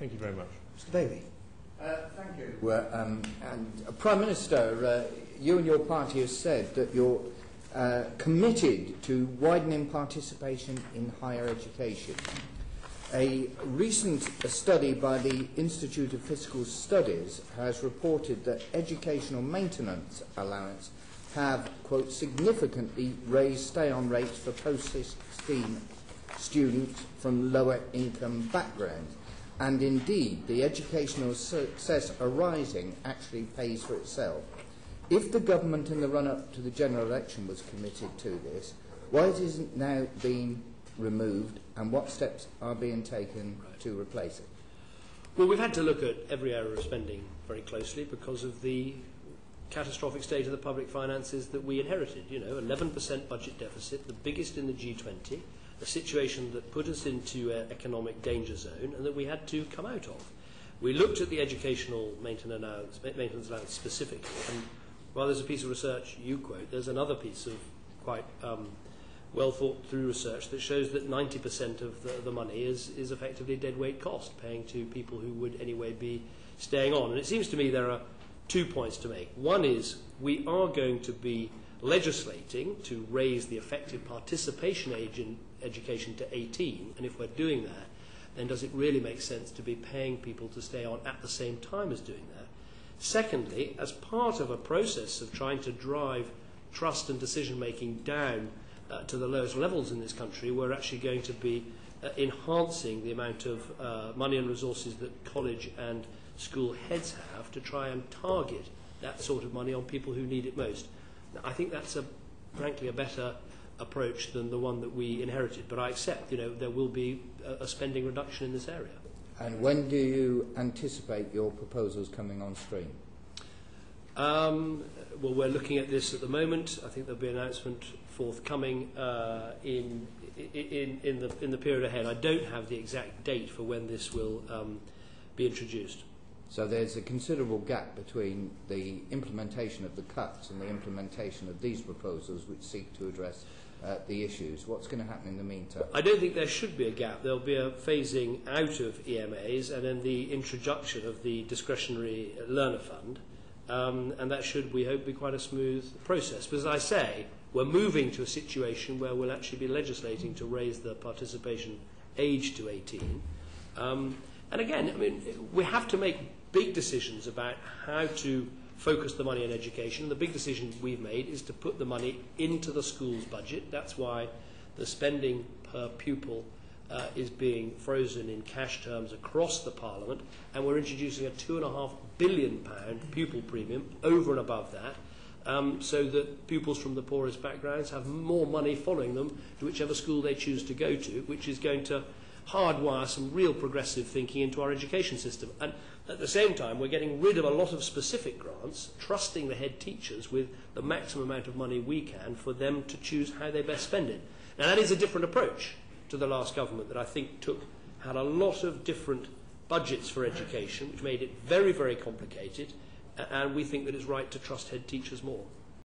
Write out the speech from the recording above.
Thank you very much. Mr. Bailey. Thank you. Prime Minister, you and your party have said that you're committed to widening participation in higher education. A recent study by the Institute of Fiscal Studies has reported that Educational Maintenance Allowance have, quote, significantly raised stay-on rates for post-16 students from lower income backgrounds. And indeed, the educational success arising actually pays for itself. If the government in the run-up to the general election was committed to this, why it isn't now being removed, and what steps are being taken to replace it? Well, we've had to look at every area of spending very closely because of the catastrophic state of the public finances that we inherited. 11% budget deficit, the biggest in the G20, a situation that put us into an economic danger zone and that we had to come out of. We looked at the Educational Maintenance Allowance specifically, and while there's a piece of research you quote, there's another piece of quite well thought through research that shows that 90% of the money is effectively dead weight cost, paying to people who would anyway be staying on. And it seems to me there are 2 points to make. One is we are going to be legislating to raise the effective participation age in education to 18, and if we're doing that, then does it really make sense to be paying people to stay on at the same time as doing that? Secondly, as part of a process of trying to drive trust and decision making down to the lowest levels in this country, we're actually going to be enhancing the amount of money and resources that college and school heads have to try and target that sort of money on people who need it most. Now, I think that's frankly a better approach than the one that we inherited, but I accept there will be a spending reduction in this area. And when do you anticipate your proposals coming on stream? Well, we're looking at this at the moment. I think there'll be an announcement forthcoming in the period ahead. I don't have the exact date for when this will be introduced. So there's a considerable gap between the implementation of the cuts and the implementation of these proposals which seek to address the issues. What's going to happen in the meantime? I don't think there should be a gap. There'll be a phasing out of EMAs and then the introduction of the discretionary learner fund. And that should, we hope, be quite a smooth process. But as I say, we're moving to a situation where we'll actually be legislating to raise the participation age to 18. And again, we have to make big decisions about how to focus the money on education. The big decision we've made is to put the money into the school's budget. That's why the spending per pupil is being frozen in cash terms across the Parliament, and we're introducing a £2.5 billion pupil premium over and above that, so that pupils from the poorest backgrounds have more money following them to whichever school they choose to go to, which is going to hardwire some real progressive thinking into our education system. And at the same time, we're getting rid of a lot of specific grants, trusting the head teachers with the maximum amount of money we can for them to choose how they best spend it. Now, that is a different approach to the last government that I think had a lot of different budgets for education, which made it very, very complicated, and we think that it's right to trust head teachers more.